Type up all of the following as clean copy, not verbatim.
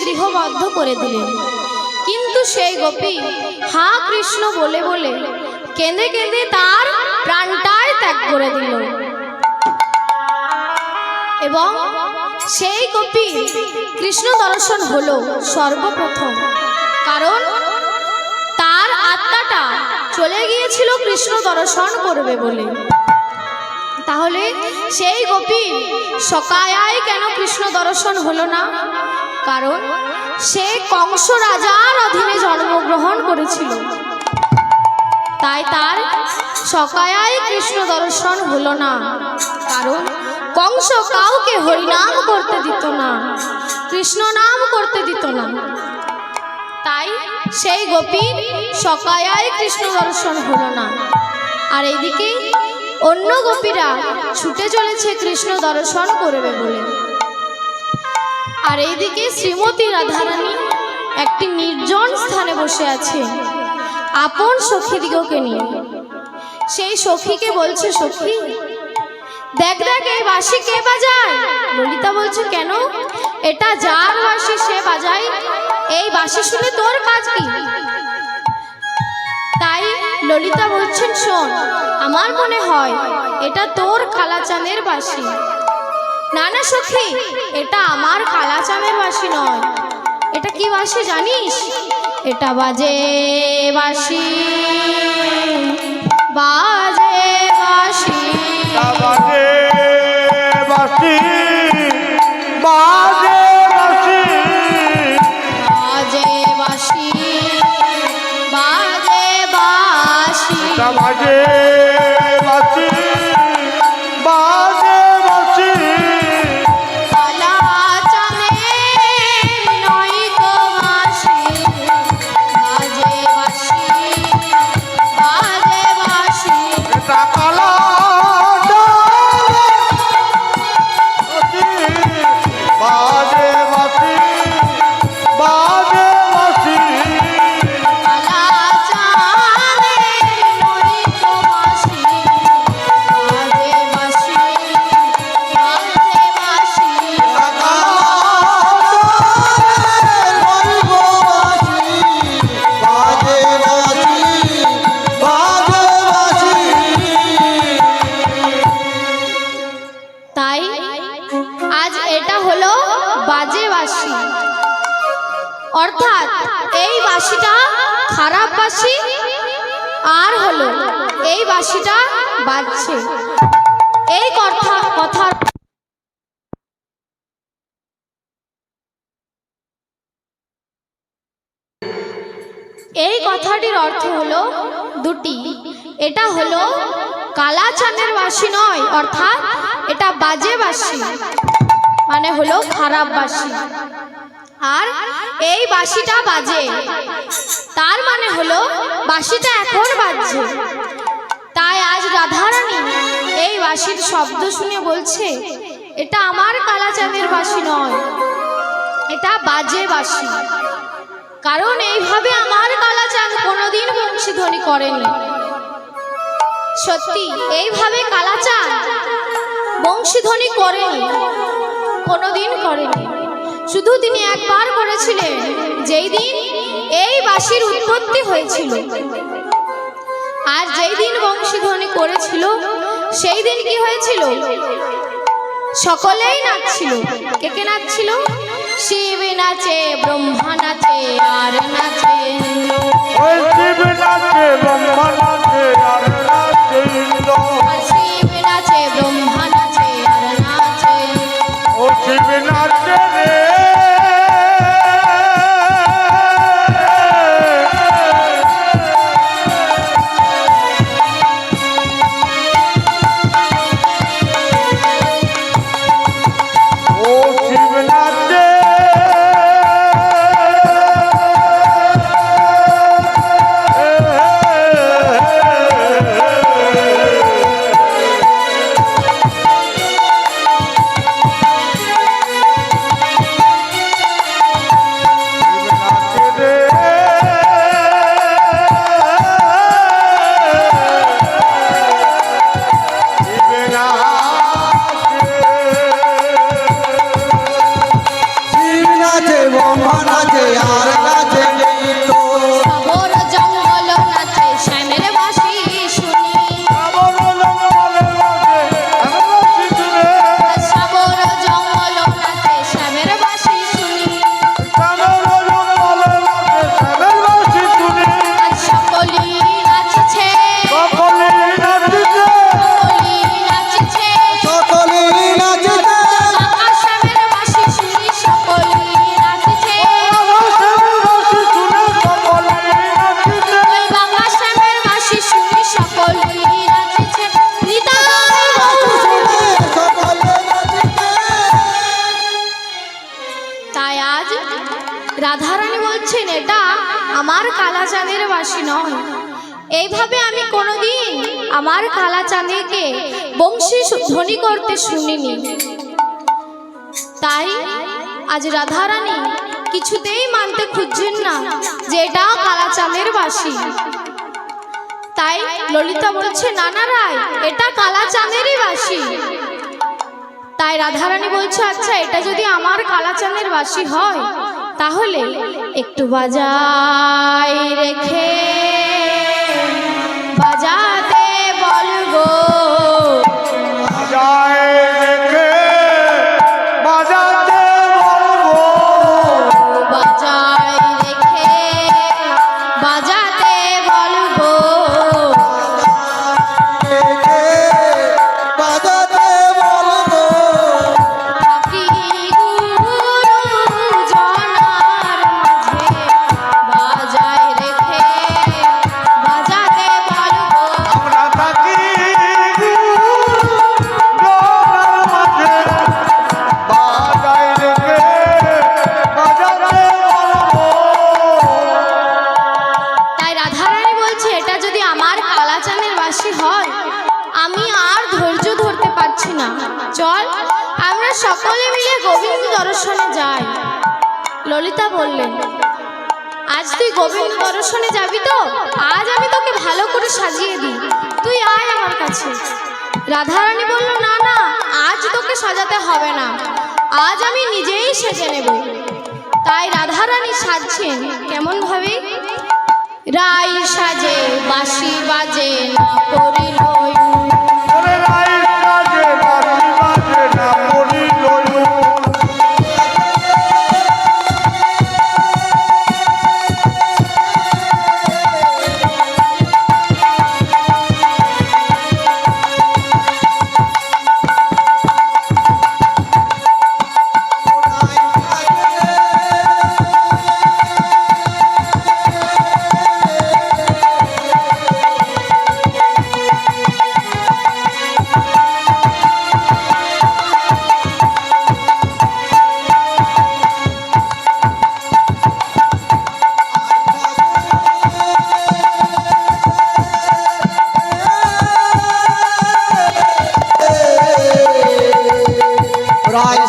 গৃহবদ্ধ করে দিলেন। কিন্তু সেই গোপী হা কৃষ্ণ বলে বলে কেঁদে কেঁদে তার প্রাণটাই ত্যাগ করে দিল। এবং সেই গোপী কৃষ্ণ দর্শন হলো সর্বপ্রথম, কারণ তার আত্মাটা চলে গিয়েছিল কৃষ্ণ দর্শন করবে বলে। তাহলে সেই গোপী সকায়ায় কেন কৃষ্ণ দর্শন হলো না? কারণ সে কংস রাজার অধীনে জন্মগ্রহণ করেছিল, তাই তার সকায়ায় কৃষ্ণ দর্শন হলো না। কারণ কংস কাউকে হরিনাম করতে দিত না, কৃষ্ণ নাম করতে দিত না, তাই সেই গোপীর সকায়ায় কৃষ্ণ দর্শন হলো না। আর এইদিকে অন্য গোপীরা ছুটে চলেছে কৃষ্ণ দর্শন করবে বলে। আর এইদিকে শ্রীমতী রাধারানী একটি নির্জন স্থানে বসে আছে আপন সখীদিগকে নিয়ে। সেই সখীকে বলছে, সখী দেখ দেখ এই বাঁশি কে বাজায়? ললিতা বলছে, কেন? এটা যার বাঁশি সে বাজায়, এই বাঁশি শুনে তোর কাজ কি? তাই ললিতা বলছেন, শোন, আমার মনে হয় এটা তোর কালাচাঁদের বাঁশি। না না সখী, এটা আমার কালাচাঁদের বাঁশি নয়। এটা কি বাঁশি জানিস? এটা বাজে বাঁশি, বাজে বাঁশি, বাজে বাঁশি, বাজে বাঁশি, বাজে বাঁশি, বাজে বাঁশি, বাজে বাঁশি, বাজে বাঁশি, কালাচাঁদের নয় তো বাঁশি, বাজে বাঁশি, বাজে বাঁশি, এটা কালা বাজে বাঁশি, বাজে বাঁশি, কালাচাঁদের নয় তো বাঁশি, বাজে বাঁশি, বাজে বাঁশি, তাই আজ এটা হলো বাজে বাঁশি, অর্থাৎ এই বাঁশিটা খারাপ বাঁশি, আর হলো এই বাঁশিটা বাজছে। এই কথা এই কথাটির অর্থ হলো দুটি। এটা হলো কালাচাঁদের বাঁশি নয়, অর্থাৎ এটা বাজে বাঁশি, মানে হলো খারাপ বাঁশি। আর এই বাঁশিটা বাজে, তার মানে হলো বাঁশিটা এখন বাজছে। তাই আজ রাধারানী এই বাঁশির শব্দ শুনে বলছে, এটা আমার কালাচাঁদের বাঁশি নয়, এটা বাজে বাঁশি। কারণ এইভাবে আমার কালাচাঁদ কোনোদিন বংশীধ্বনি করেনি। সত্যি এইভাবে কালাচাঁদ বংশীধ্বনি করেনি, কোনোদিন করেনি। শুধু তিনি একবার করেছিলেন, যেই দিন এই বাঁশির উৎপত্তি হয়েছিল। আর যেই দিন বংশীধ্বনি করেছিল, সেই দিন কি হয়েছিল? সকলেই নাচছিল। কে কে নাচছিল? শিব নাচে, ব্রহ্মা নাচে, আর নাচে ইন্দ্র। ওই শিব নাচে, ব্রহ্মা নাচে, আর নাচে ইন্দ্র। আর শিব নাচে, ব্রহ্মা নাচে, আর নাচে। ও শিব নাচে রে, ও শিব নাচে, সাগর জঙ্গল নাচে, শ্যামের বাঁশি শুনি। সাগর জঙ্গল নাচে, শ্যামের বাঁশি শুনি। আর সকলেই নাচছে, সকলেই নাচছে। বাবা শ্যামের বাঁশি শুনি, সকলেই নাচছে। ওই বাবা শ্যামের বাঁশি শুনি, সকলেই নাচছে। নিতাই গৌর। তাই আজ রাধারানী বলছেন, এটা আমার কালাচাঁদের বাঁশি নয়। এইভাবে আমি কোনোদিন আমার কালাচাঁদকে বংশী ধ্বনি করতে শুনিনি। তাই আজ রাধারানী কিছুতেই মানতে খুঁজছেন না যে এটাও কালাচাঁদের বাঁশি। তাই ললিতা বলছে, নানা রায়, এটা কালাচাঁদেরই বাঁশি। তাই রাধারানী বলছে, আচ্ছা এটা যদি আমার কালাচাঁদের বাঁশি হয়, তাহলে একটু বাজাই রেখে বাজাতে বলবো। বাজায় রেখে বাজাতে বলবো। বাজাই রেখে বাজাতে বলবো। থাকি গুরুজনার মাঝে, বাজাই রেখে বাজাতে বলবো। আমরা থাকি গুরুজনার মাঝে, বাজায় রেখে বাজাতে বলবো। তাই রাধারানী বলছে, এটা যদি আমার কালাচাঁদের বাঁশি হয়, আমি আর ধৈর্য ধরতে পারছি না। চল আমরা সকলে মিলে গোবিন্দ দর্শনে যাই। ললিতা বললেন, আজ তুই গোবিন্দ দর্শনে যাবি তো? আজ আমি তোকে ভালো করে সাজিয়ে দিই, তুই আয় আমার কাছে। রাধারানী বলল, না না, আজ তোকে সাজাতে হবে না, আজ আমি নিজেই সেজে নেব। তাই রাধারানী সাজছেন কেমন ভাবে? রাই সাজে, বাঁশি বাজে, না করিল ওরে রাই সাজে, বাঁশি বাজে, না পড়িল রায়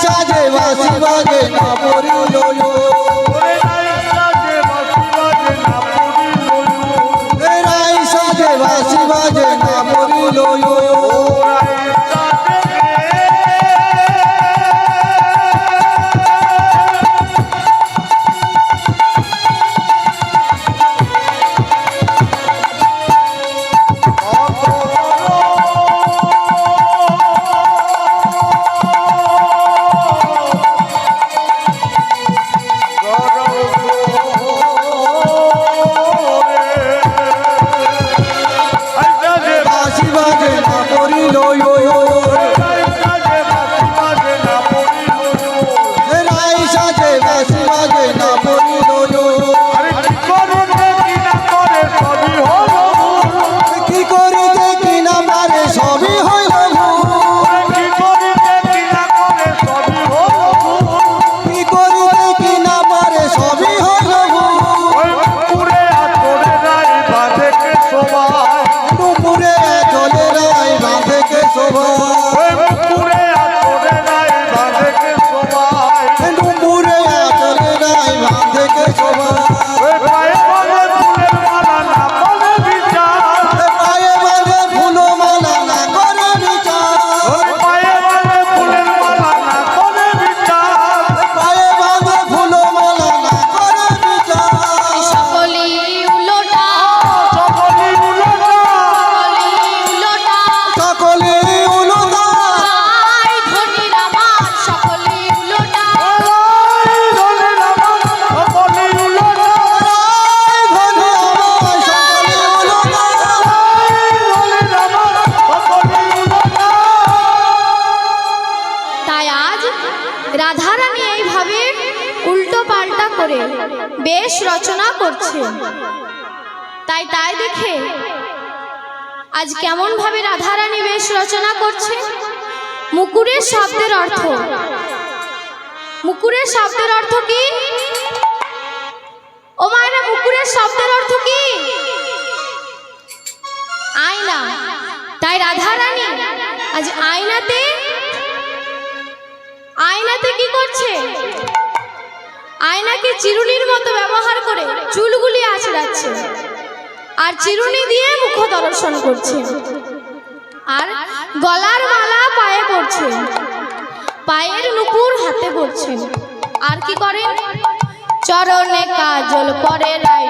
সাজে বাসি বাজে না পড়িল রায় সাজে বাসি বাজে না পড়িল বাসি বাজে না পড়িল রায় সাজে বাসি বাজে না পড়িল কি করিতে কি না পারে সবই হইল কি করিতে কি না পারে সবই হইল দুপুরে চলে রায় বাঁধেকে শোভা দুপুরে চলে রায় বাঁধেকে শোভা পায়ে বাঁধে ফুলো মালা না করে বিচার পায়ে বাঁধে ফুলো মালা না করে বিচার সকলি উলোটা সকলি উলোটা সকলে উলুদা আই ধনী রামার সকলি উলোটা ধনে আমার সকলে উলুদা তাই আজ রাধারানী এইভাবে উল্টো পাল্টা করে বেশ রচনা করছে। তাই দেখে আজ কেমন ভাবে রাধারানী বেশ রচনা করছে। মুকুরের শব্দের অর্থ, মুকুরের শব্দের অর্থ কি? ও মায়েরা, মুকুরের শব্দের অর্থ কি? আয়না। তাই রাধারানী আজ আয়নাতে কি করছে? আয়নাকে চিরুনির মতো ব্যবহার করে চুলগুলি আঁচড়াচ্ছে আর চিরুনি দিয়ে মুখ দর্শন করছে। আর গলার মালা পায়ে পড়ছে, পায়ের নুপুর হাতে পড়ছে। আর কি করেন? চরণে কাজল পরে রায়